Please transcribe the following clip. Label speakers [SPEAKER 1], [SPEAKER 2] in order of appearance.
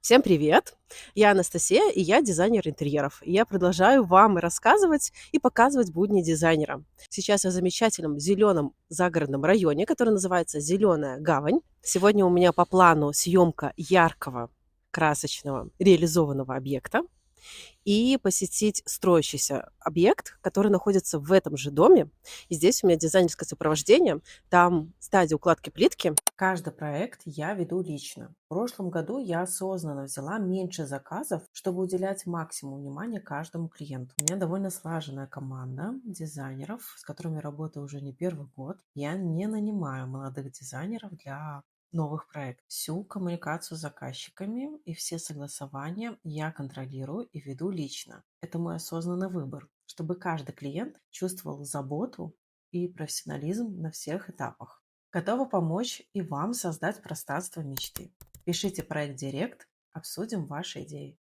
[SPEAKER 1] Всем привет! Я Анастасия, и я дизайнер интерьеров. И я продолжаю вам рассказывать и показывать будни дизайнера. Сейчас я в замечательном зеленом загородном районе, который называется Зеленая Гавань. Сегодня у меня по плану съемка яркого, красочного, реализованного объекта и посетить строящийся объект, который находится в этом же доме. И здесь у меня дизайнерское сопровождение, там стадия укладки плитки. Каждый проект я веду лично. В прошлом году я осознанно взяла меньше заказов, чтобы уделять максимум внимания каждому клиенту. У меня довольно слаженная команда дизайнеров, с которыми я работаю уже не первый год. Я не нанимаю молодых дизайнеров для новых проектов. Всю коммуникацию с заказчиками и все согласования я контролирую и веду лично. Это мой осознанный выбор, чтобы каждый клиент чувствовал заботу и профессионализм на всех этапах. Готова помочь и вам создать пространство мечты. Пишите проект Директ, обсудим ваши идеи.